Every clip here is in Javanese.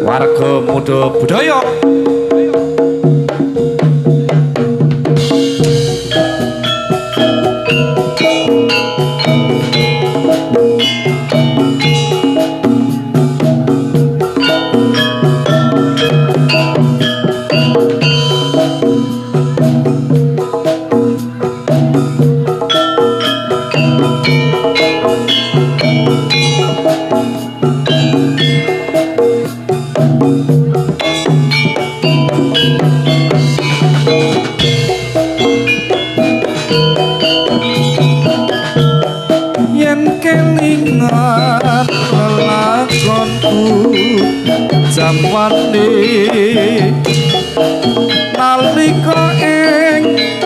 Warga Muda Budaya. Jamane nalika ing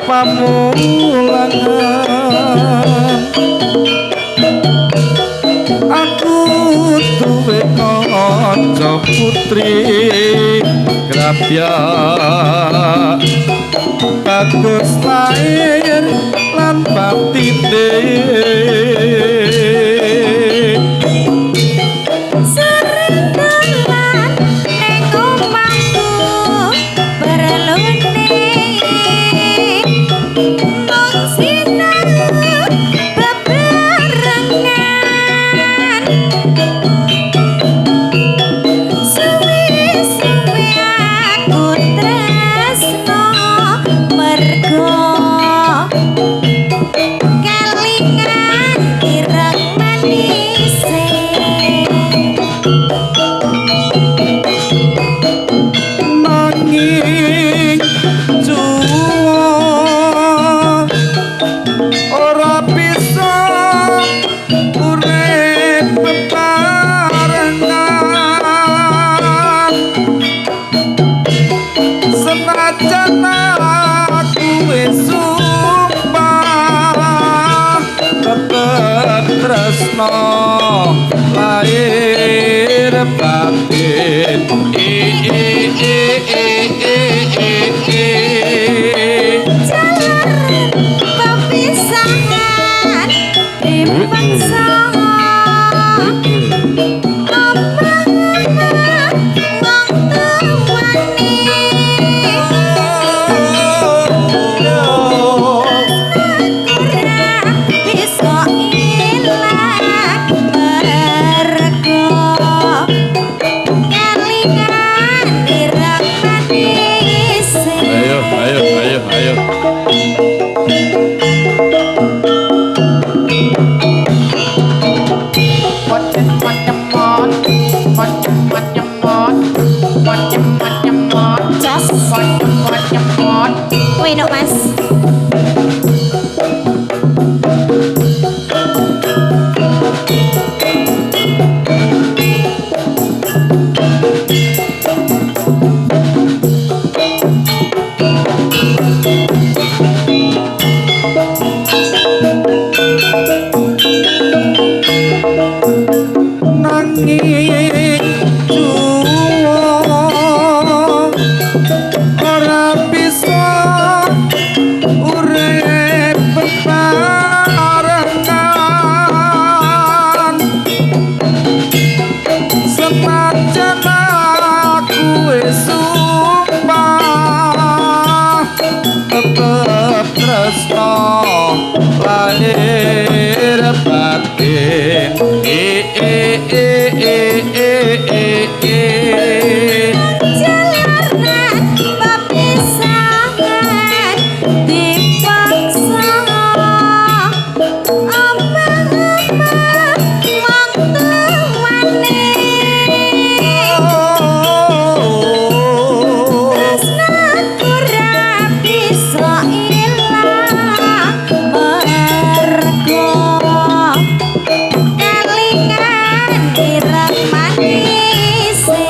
pamulangan aku duwe kanca putri grabya bagus lair lan batine lahir batin jalan perpisahan dipaksa Kelingan dirang nanging juwung ora bisa urip bebarengan senajan aku wis sumpah tetep tresno lahir batin Jalarna pepisahan dipaksa omong-omong waktu tresnaku ra bisa ilang mergo kelingan ireng manise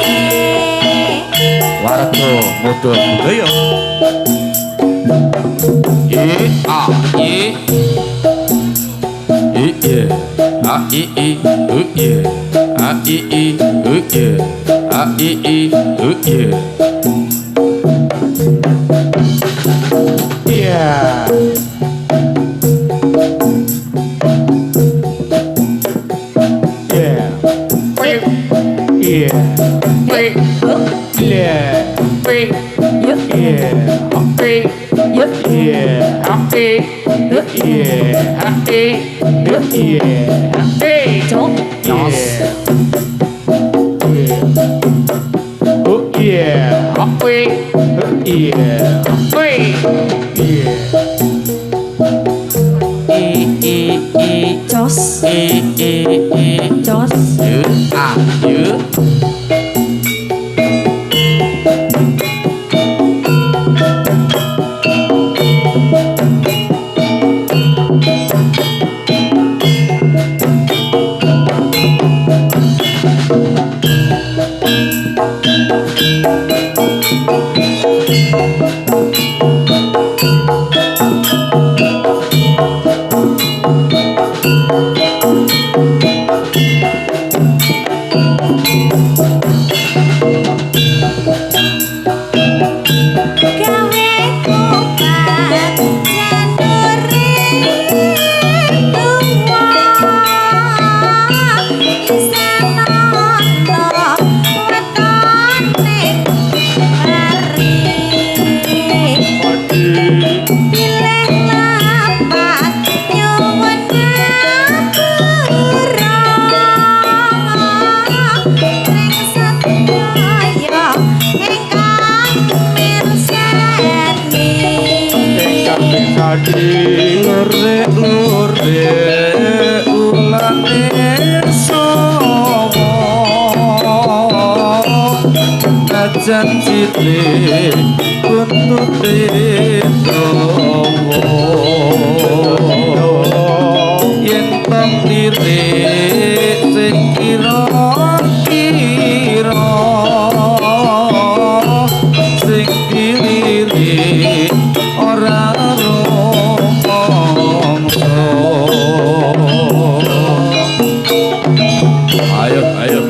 warga muda budaya Jos Jos lore ulane sowo najan cilik buntute dawa yen tong lirik sing kira-kira sing dilirik ora ayo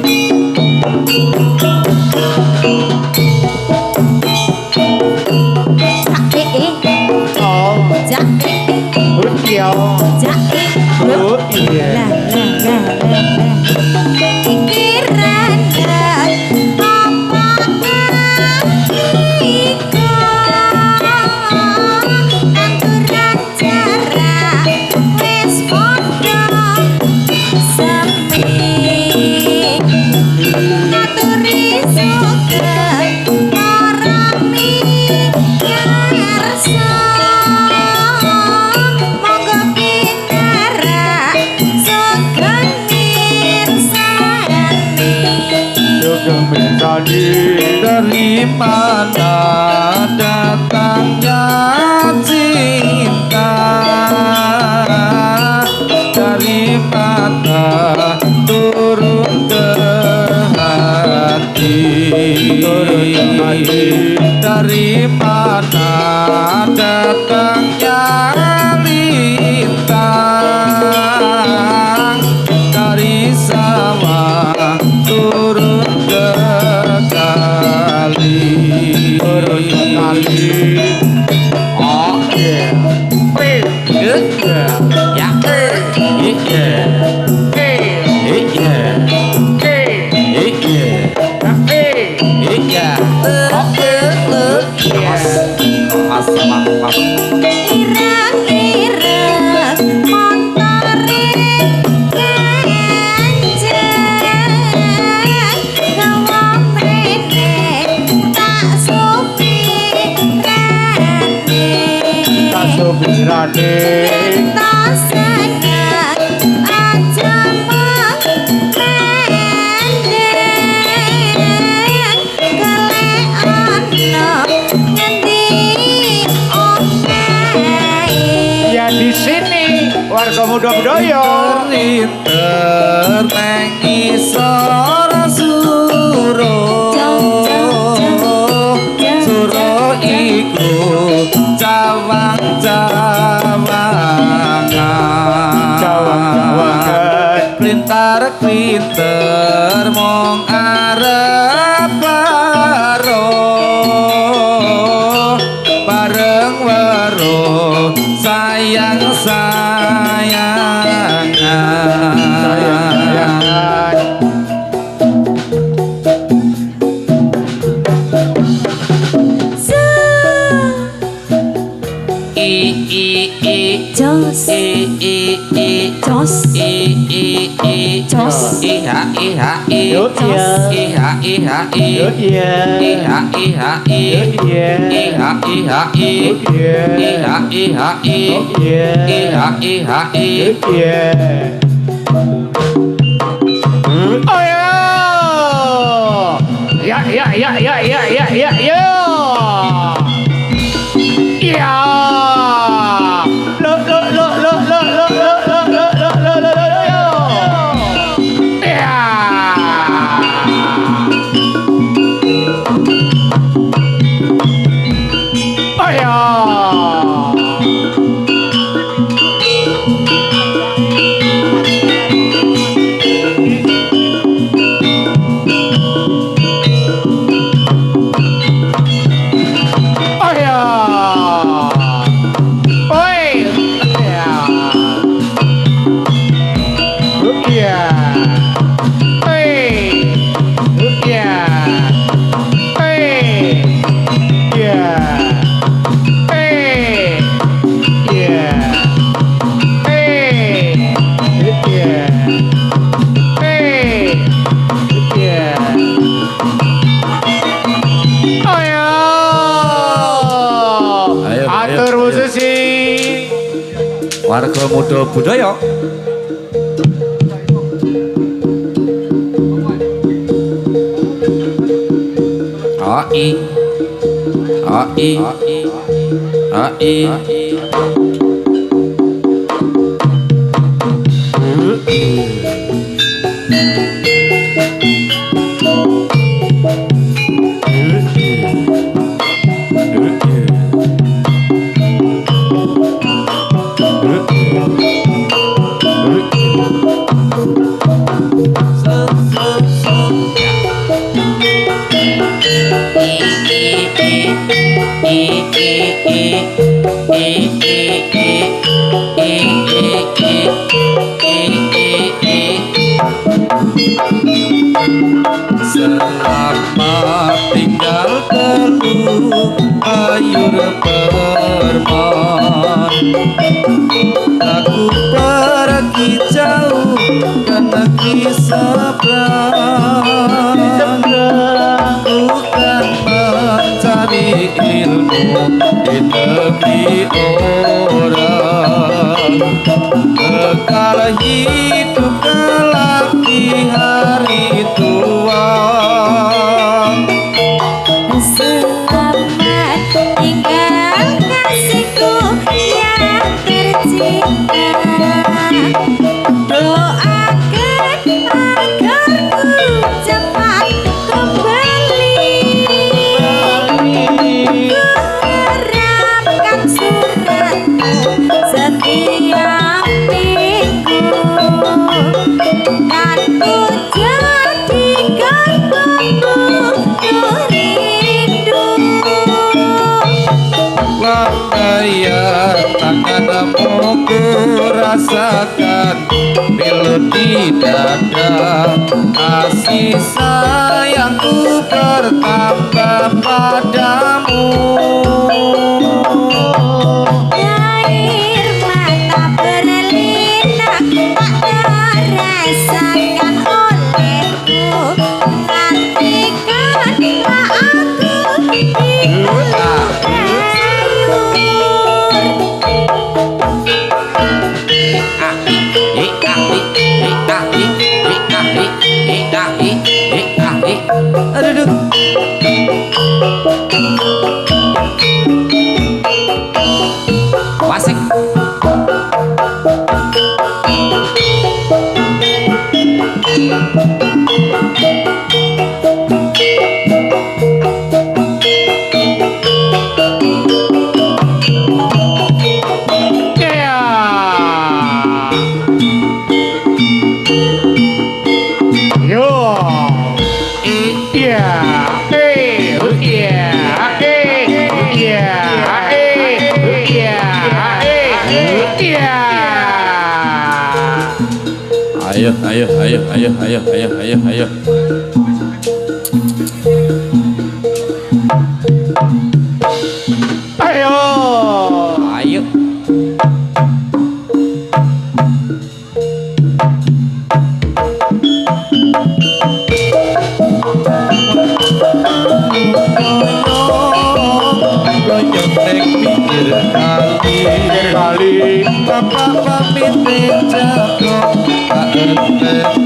dari mana datangnya cinta, dari mana turun ke hati, dari mana datangnya lintang dari sawah maning ya di sini warga muda budaya Rinter neng isor suro Suro iku cawang-cawangan Klintar-klintar mong arep baro bareng weruh sayang-sayangan Jos Jos Jos iha iha Yuk, iya. iha iha Yuk, iya. iha iha Yuk, iya. iha iha Yuk, iya. iha iha Yuk, iya. iha iha Yuk, iya. Oh ya ya ya ya ya ya ya ya ya lo lo lo lo lo lo lo lo lo lo lo lo lo ya oh ya oh ya oi ya rupiah oi rupiah oi ya oi ya oi rupiah oi rupiah oh ya Ayo, atur ayo. musisi warga muda budaya ai Selamat tinggal telu ayur permon Aku pergi jauh ke negeri seberang Bukan mencari ilmu di negeri orang Kekal hidup kelak di hari tua Selamat tinggal kasihku yang tercinta Doakan agar ku cepat kembali Ku harapkan suratmu setiap minggu Dan ku jadikan pembunuh rindu Lambaian tanganmu ku rasakan pilu di dada Kasih sayangku bertambah padamu Air mata berlinang tak terasakan olehku Nantikanlah aku di dalam sayur Aduh, aduh. Wasik. Ayo, ayo, ayo, ayo, ayo, ayo, ayo, ayo. Ayo. Ayo. Kali Bapak pamit jago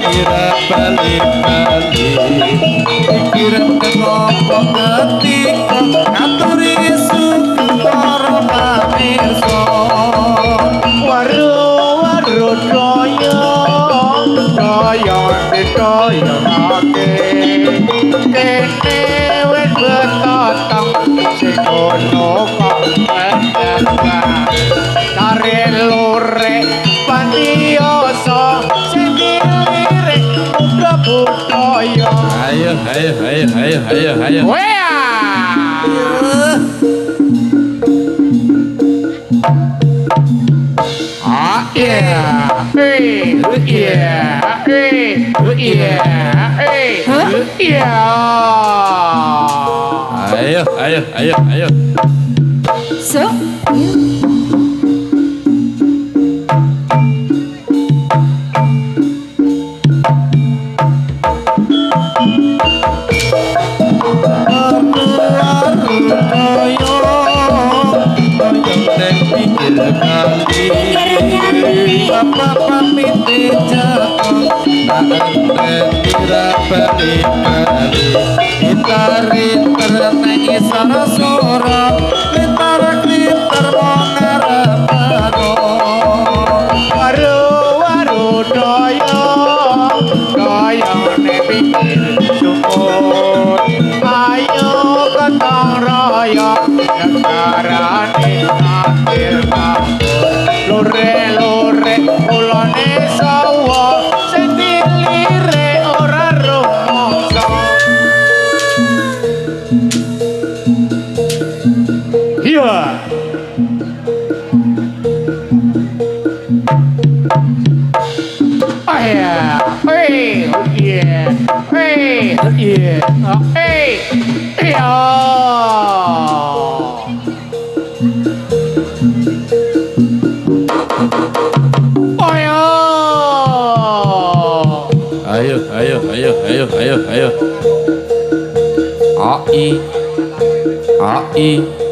kira balik-balik pikiran kenapa ketika ngaturi suku para pamirsa waru doyong ake kene wis betotong sing ono kok cari lure pandioso sing dilirik uga budaya ayo ayo ayo ayo ayo ayo wea yeah, hey, yeah, hey, yeah, hey, yeah. ayo ayo ayo ayo So, Bapak pamit jago kira balik-balik gitarin ternyata isara suara klitar mongarapano Waru doyong ne pikir syukur ayo gotong royong negarane akhir lure ulane sawo sing dilire ora rumangsa iya ayo ayo ayo ayo ayo ayo ai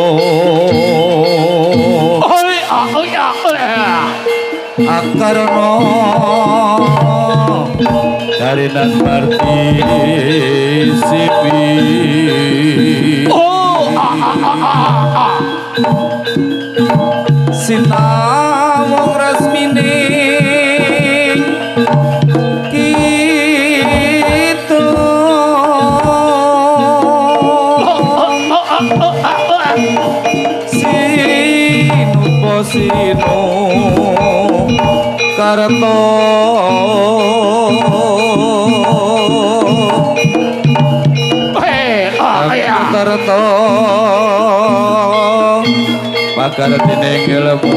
Oi, oi, oi. Akarno dari nan partisipi Oh, sinawong resmine kitu sinupo sinu karto karto pakar dening ilmu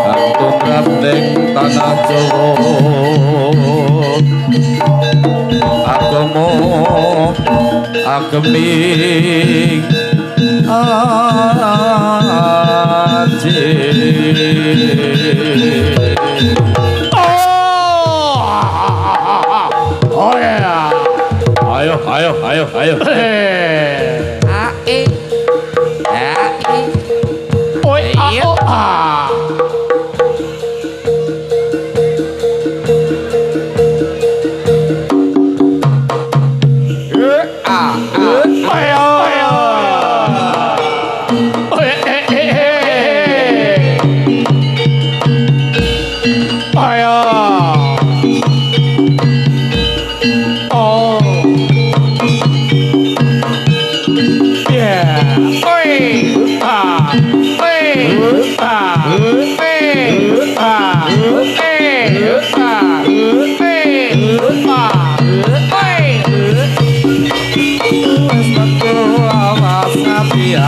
kang tumrap ning tanah Jawa agama ageming oh yeah. ayo ayo ayo ayo Oi,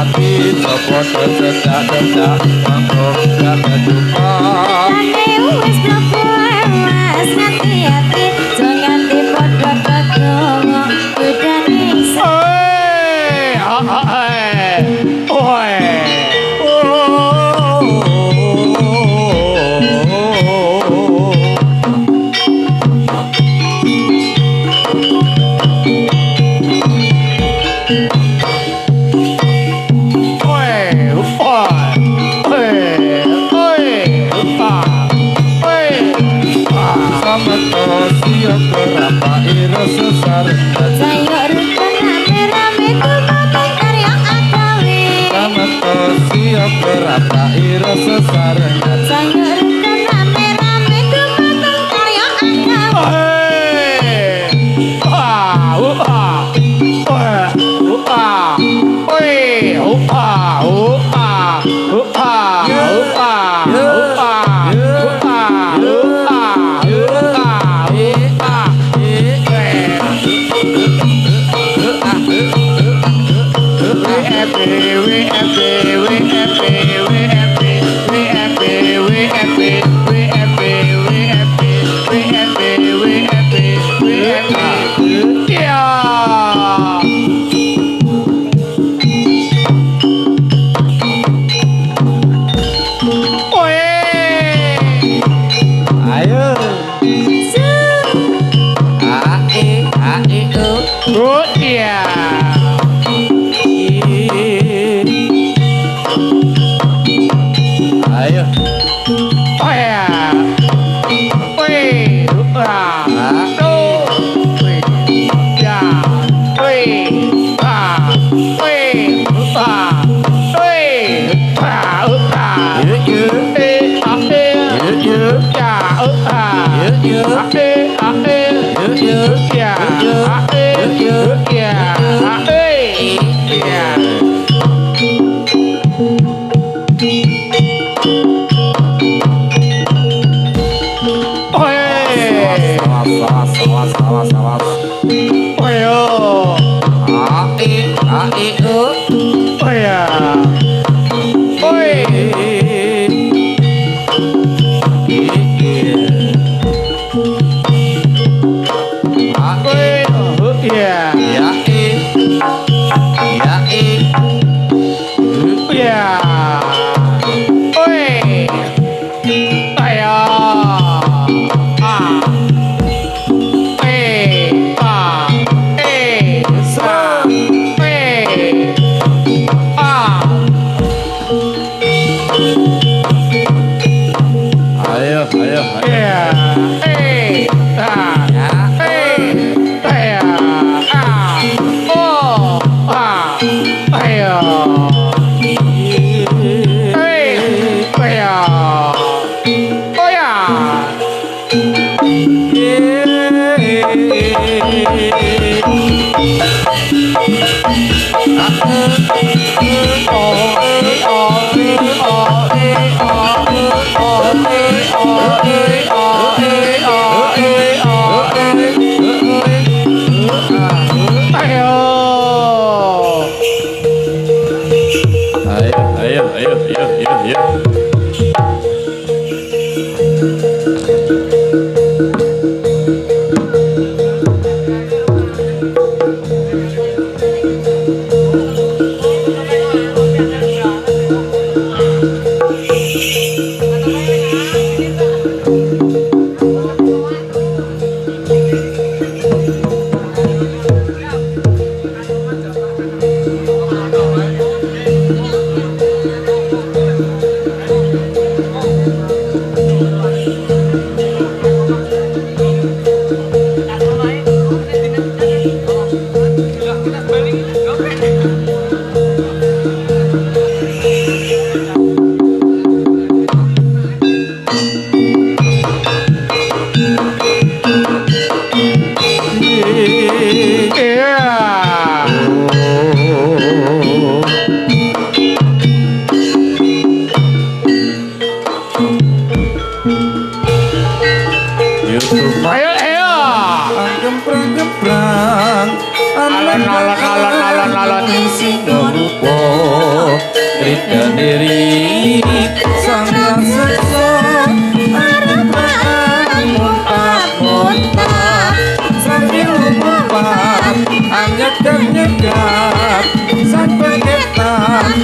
hati sopot sedak-sedak mangkok gak kedupa Tane wis mlebu awas hati-hati jangan dipodho-podho godane berapa iro sesar Sayur rame-rame kumpul karya agawe selamat siap berapa iro sesar Sayur rame-rame kumpul karya agawe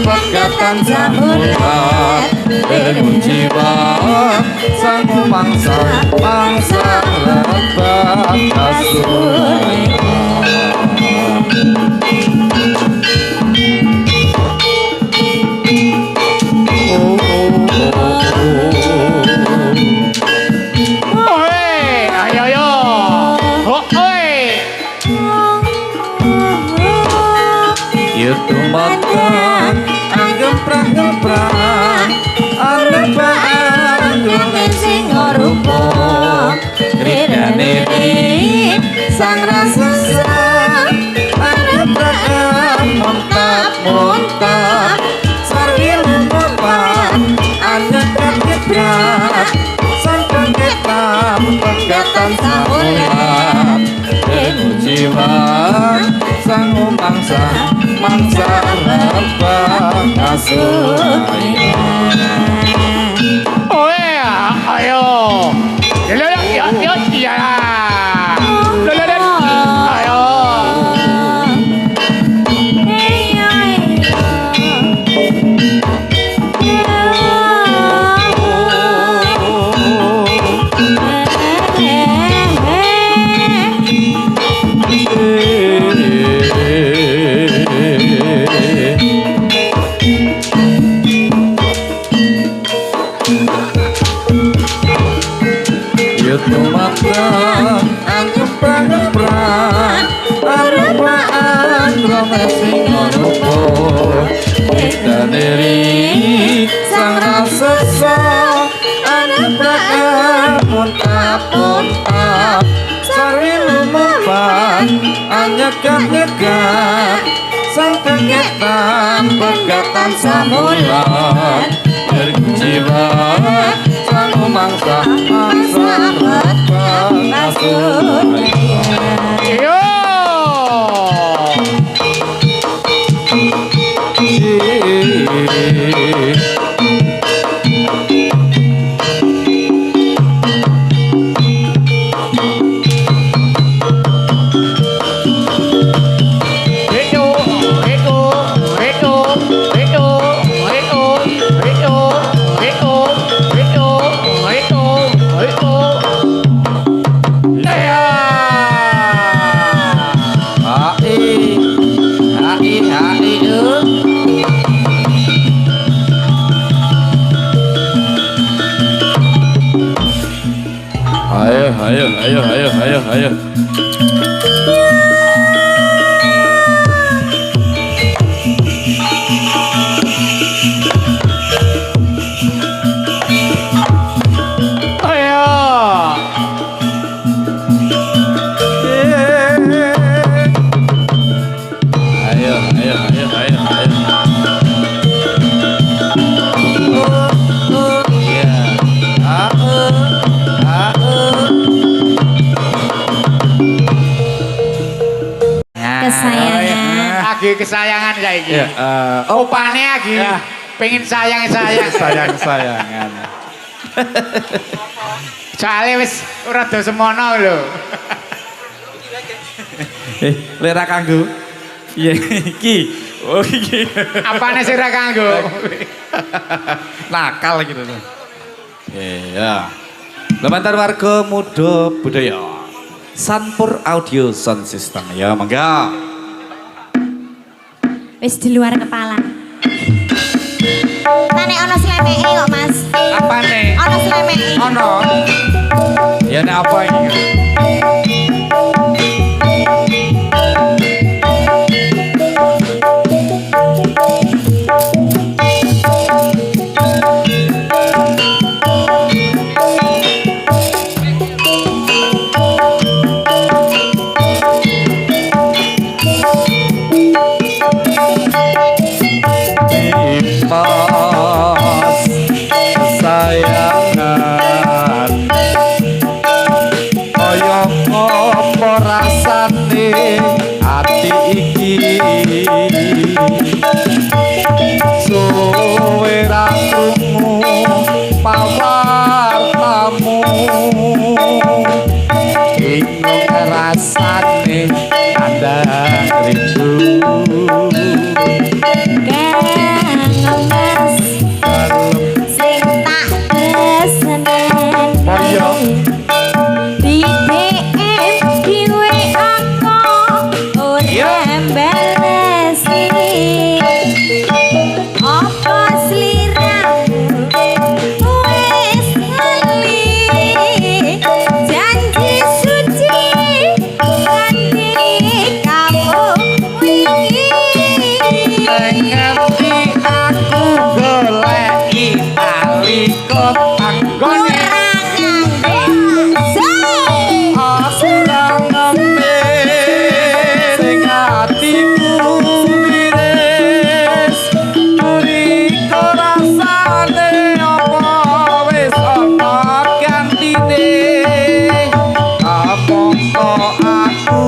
Pegatan samulat dengan jiwa sang mangsa rebah kasur. Sang raksasa arep muntap sarwi lumpat anyek-anyek sang pengetam pegatan samulat dengan jiwa sang mangsa rebah kasur. Ayo. Sang raksasa arep muntap sarwi lumpat anyek-anyek sang pengetam pegatan samulat berjiwa sang mangsa rebah kasur. Ayo. lagi kesayangan saiki. Ya, Opane lagi Ya. pengen sayang-sayang. sayang-sayangan. Soale wis rada semono lho. Lera kanggo. Iya, iki. Oh, iki. Apane sing ra kanggo? Nakal gitu tuh. Iya. Lemantar warga muda budaya. Sanpur Audio Sound System. Ya, mangga. Wis di luar kepala. Tane ono slemeke kok, Mas. Apane? Ono slemeke. Ono. Ya nek apa iki? Mas kesayangan kaya apa rasane ati iki suwe ra krungu pawartamu bingung rasane andang rindu Sing tak tresnen Moyo. di DM di WA kok ora balesi apa sliramu wis lali janji suci nganti kamu wingi ngerti aku goleki tali kotanggone asrang ngembe sing atiku miris durika rasane apa wis ana gantine apangka aku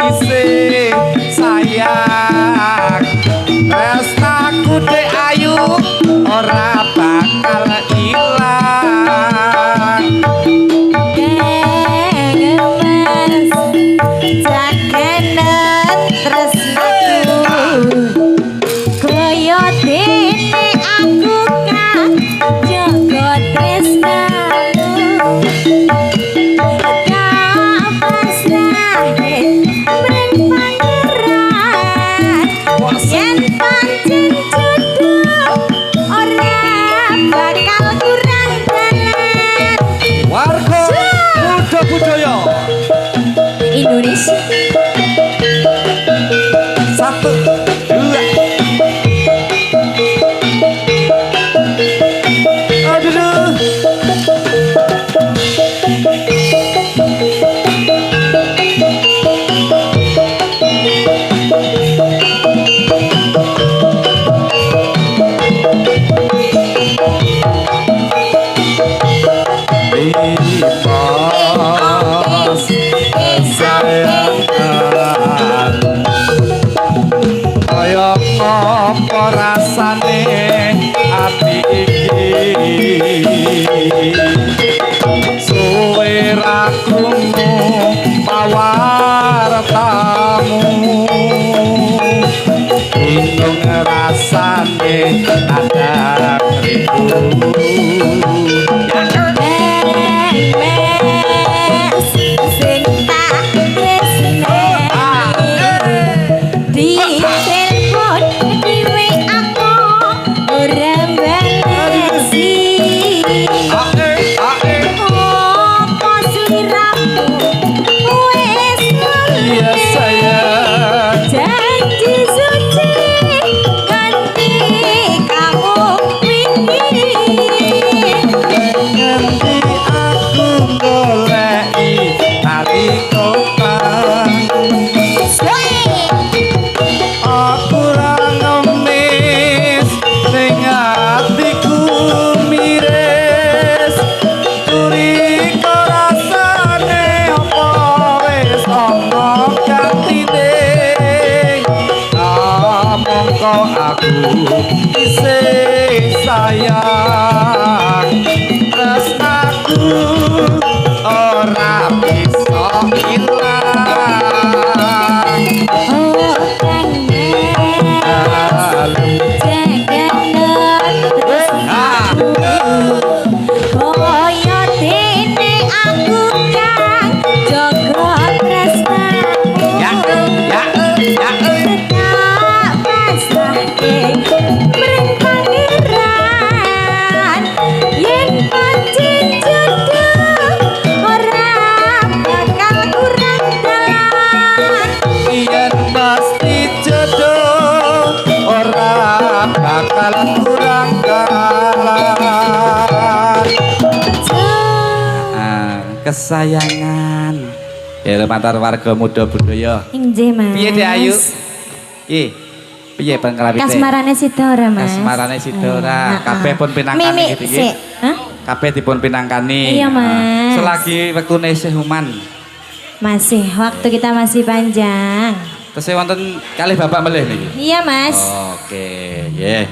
isih sayang tresnaku dek ayu ora bakal ilang Gemes jaganan tresnaku koyo dene aku kan jaga tresnamu gak pasrahe mring pangeran yen pancen jodoh ora bakal kurang dalan warga muda budaya Indonesia satu dua aduh Mas kesayangan kaya apa rasane ati iki suwe ra krungu pawartamu bingung rasane ada rindu Gemes sing tak tresneni di telepon di WA kok ora balesi apa sliramu wis lali ya sayang janji suci ganti kamu isih sayang tresnaku ora bisa ilang Oh kangen Jangan terus Koyo dene aku kang jaga tresnamu ya Tak pasrahke mring pangeran yen pancen jodoh ora bakal kurang dalan yen pasti jodoh ora bakal kurang dalan kesayangan ya lumantar warga muda budaya Inggih Mas piye Dek Ayu piye pengkelapite Kasmarane sida ora Mas kasmarane sida ora kabeh pun pinangkani Mimi gitu sik hah kabeh dipun pinangkani Iya, Mas. selagi wektune isih uman masih waktu kita masih panjang terus wonten kalih bapak melih niki iya Mas oke nggih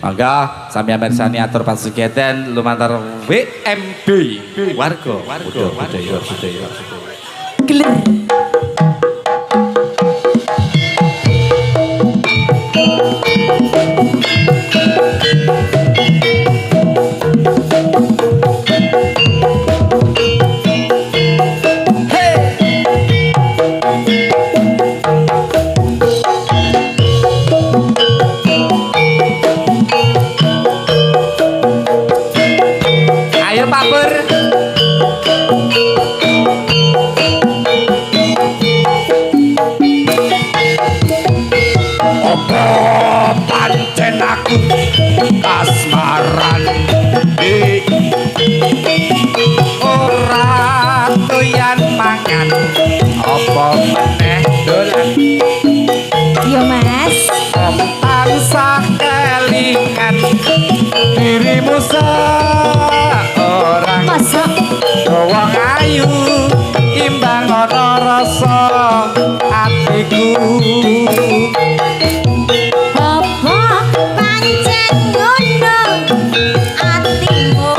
mangga sami mirsani atur pasugeten lumantar WMB warga budaya geler ayo Pak Pur apa pancen aku kasmaran ora doyan mangan apa meneh dolan iya Mas tansah kelingan dirimu seorang masa wong ayu imbang ana rasa atiku apa pancen ngono atimu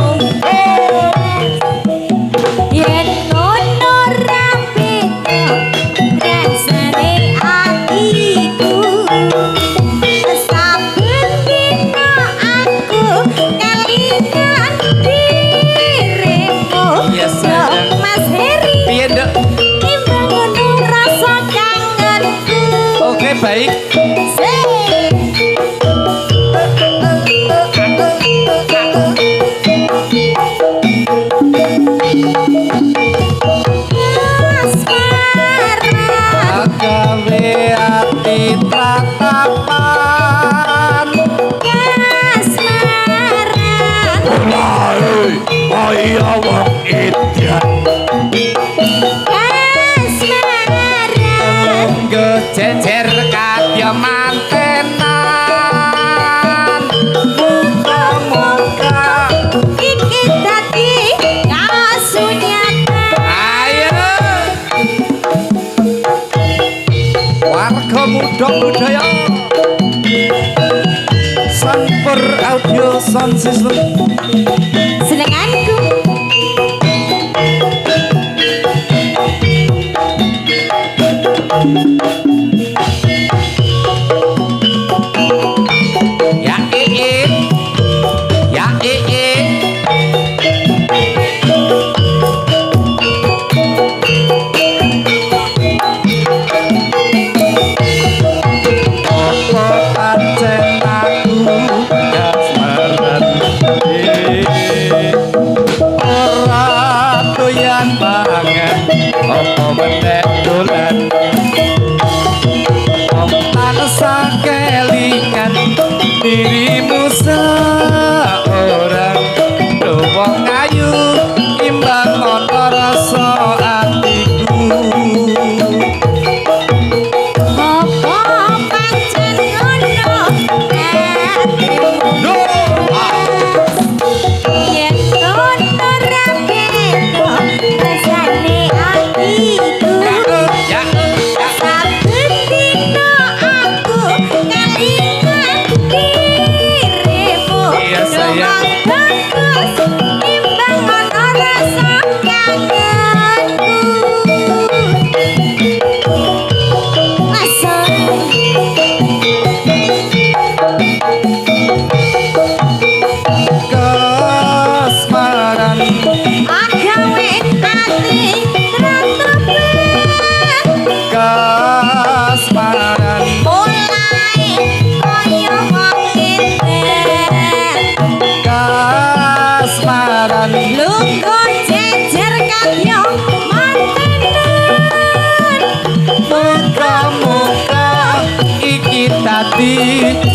yen ngono ra beda rasane atiku saben dina aku kelingan dirimu Iya, sayang. Yo, Mas Heri piye Nduk imbang ngono rasa kangenku oke baik gawe ati tatapan kaya wong edan Lungguh jejer kadya mantenan muka-muka ayo warga muda budaya Sanpur Audio Sound System Senenganku ya apa pancen aku kasmaran ora doyan banget apa meneh dolan tansah kelingan dirimu seorang wong ayu imbang ana rasa atiku apa pancen ngono atimu yen ngono ra beda rasane atiku saben dina aku kelingan dirimu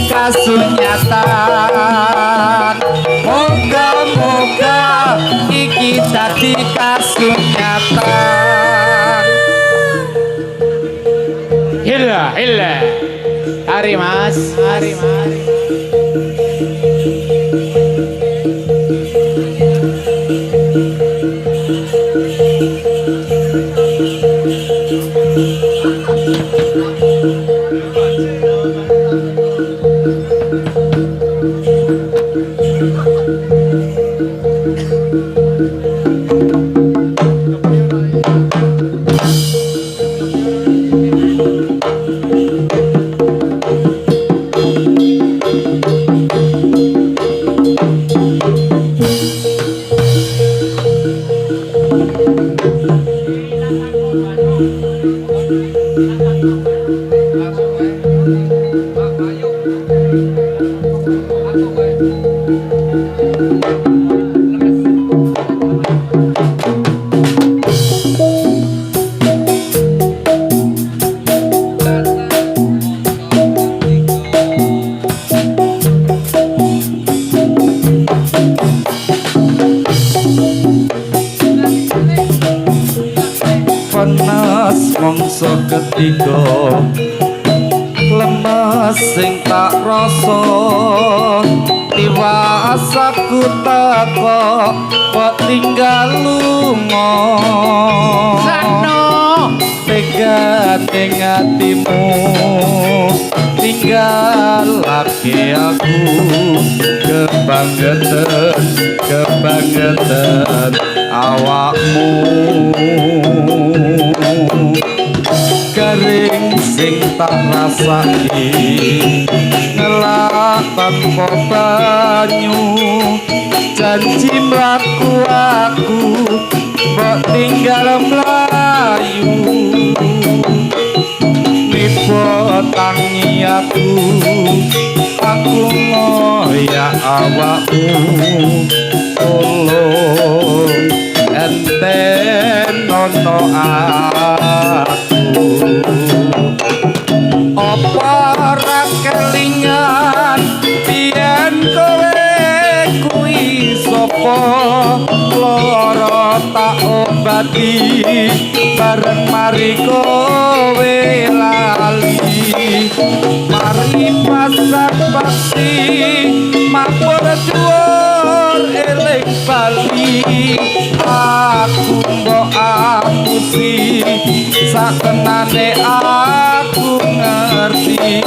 kasunyatan. Moga-moga iki dadi kasunyatan. Hila, hila. Hari mas, hari mas. Panas mangsa ketiga lemas sing tak rasa tiwas aku teko kok tinggal lunga Sano tega ning atimu tinggal lagi aku kebangetan awakmu garing sing tak rasaki ngelak tanpa banyu janji mlaku aku mbok tinggal mlayu nipo tangi aku ngoyak awakmu tolong enten nono aku apa ora kelingan biyen kowe kuwi sapa lara tak obati bareng mari kowe lali mari pasak bakti mapur dhuwur eling bali aku mbok apusi sakenane aku ngerti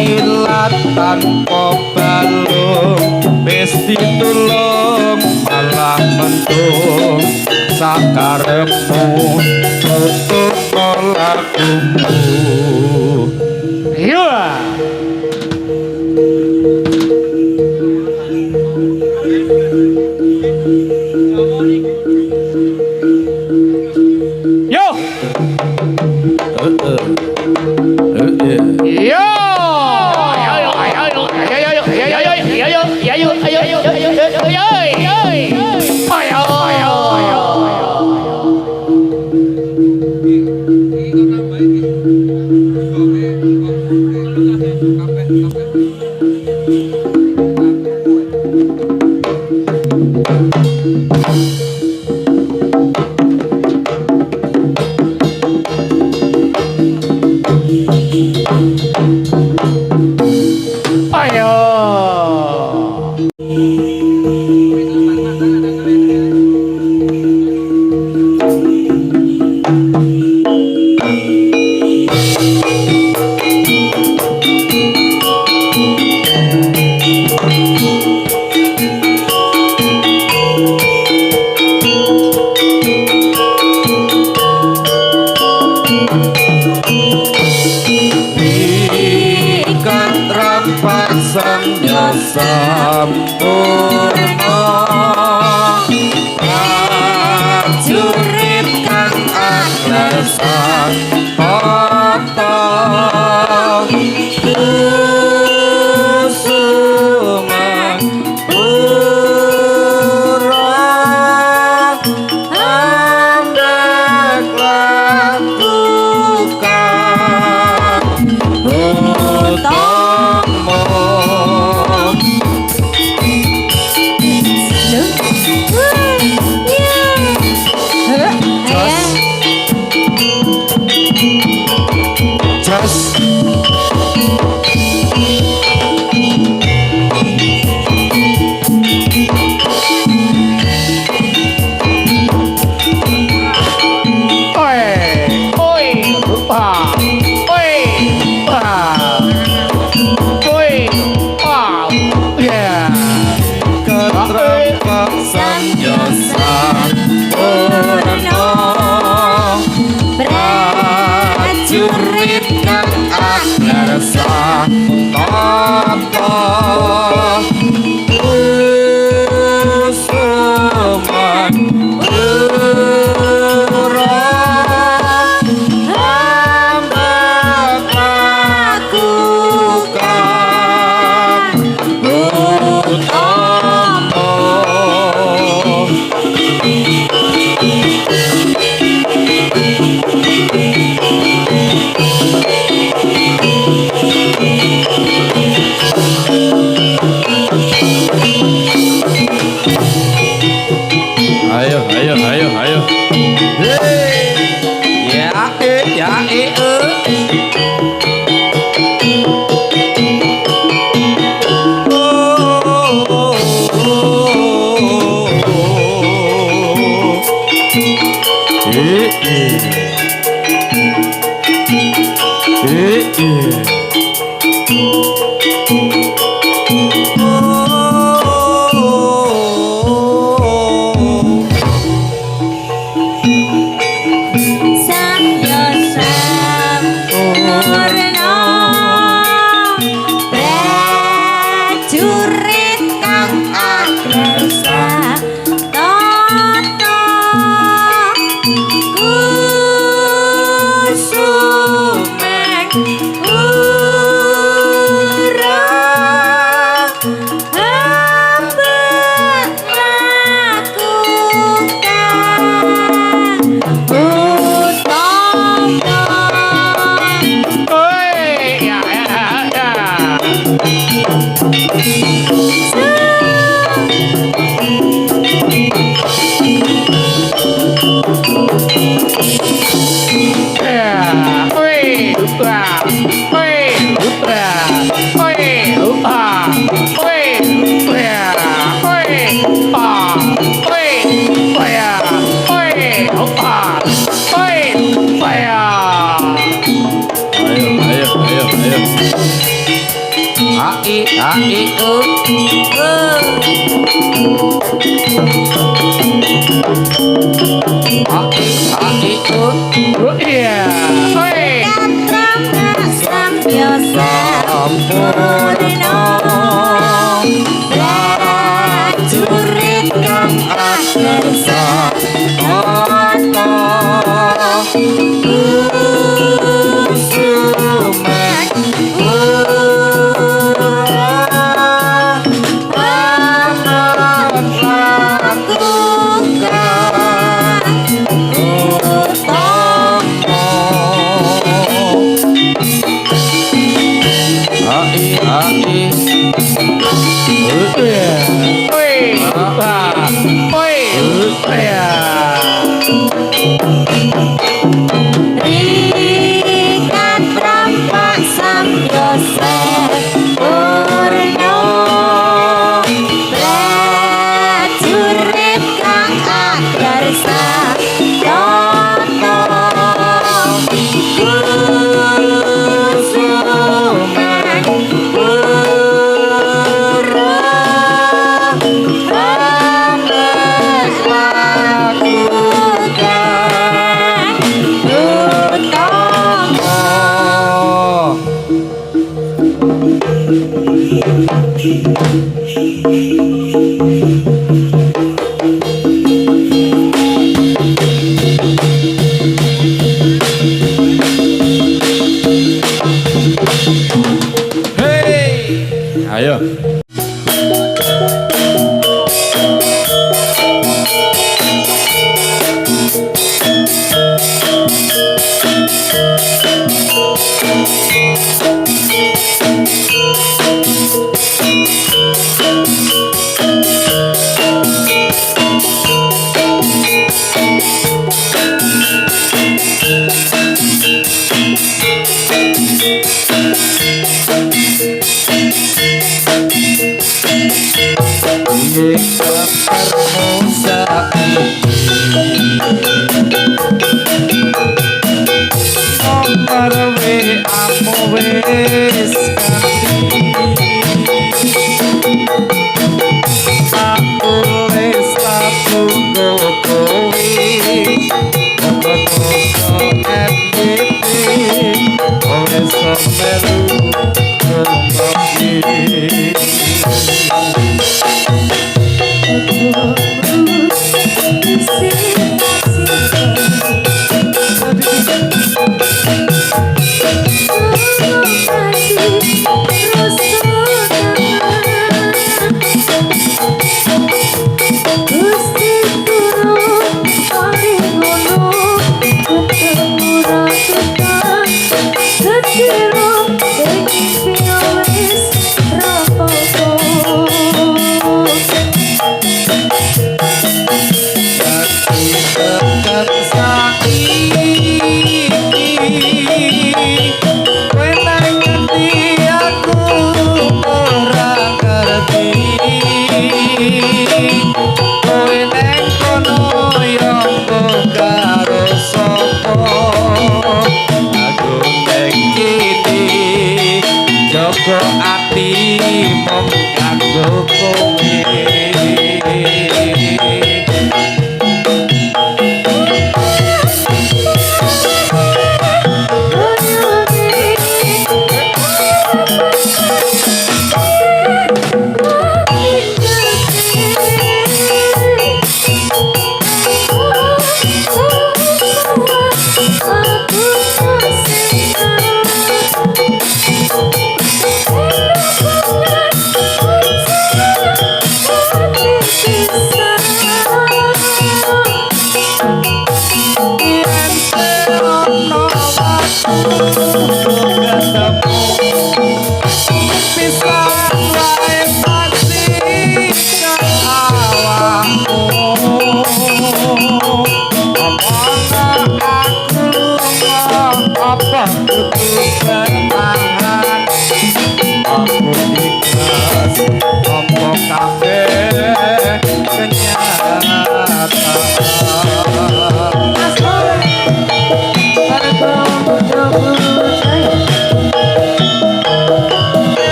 ilat tanpa balung wis ditulung malah mentung sakarepmu tutup lakumu Iya. Yo. Yo. Pasangnya sampurna prajurit kang akhlasan tata kusuman pura andek lakukan Jas. Oi, oi, ah, oi, ah, oi, ah, yeah. Ketrapa Samyosa Purno prajurit kang agresa tata kusuman pura hamba lakukan utama. Ayo, ayo, ayo, ayo. Hey. Ya, Samyosa Purno prajurit kang agresa tata kusuman pura hamba lakukan utama. Oi, ya, ya, ya. Yeah, oi, ah, oi, ah, oi, ah, oi, yeah, oi, ah, oi, yeah, oi, ah, oi, yeah. ayo, ayo. Ai, Yeah, oi. Samyosa Purno prajurit kang agresa tata kusuman pura hamba lakukan utama. Rikat rampak samyosa purno prajurit kang agresa tata kusuman pura hamba lakukan utama. Hey. Ayo. ketermu saiki nomor WA-mu wis ganti aku wis tak tunggu kowe foto FYP wis meru kembali Joko ati mong kanggo kowe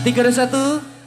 Tiga, dua, satu.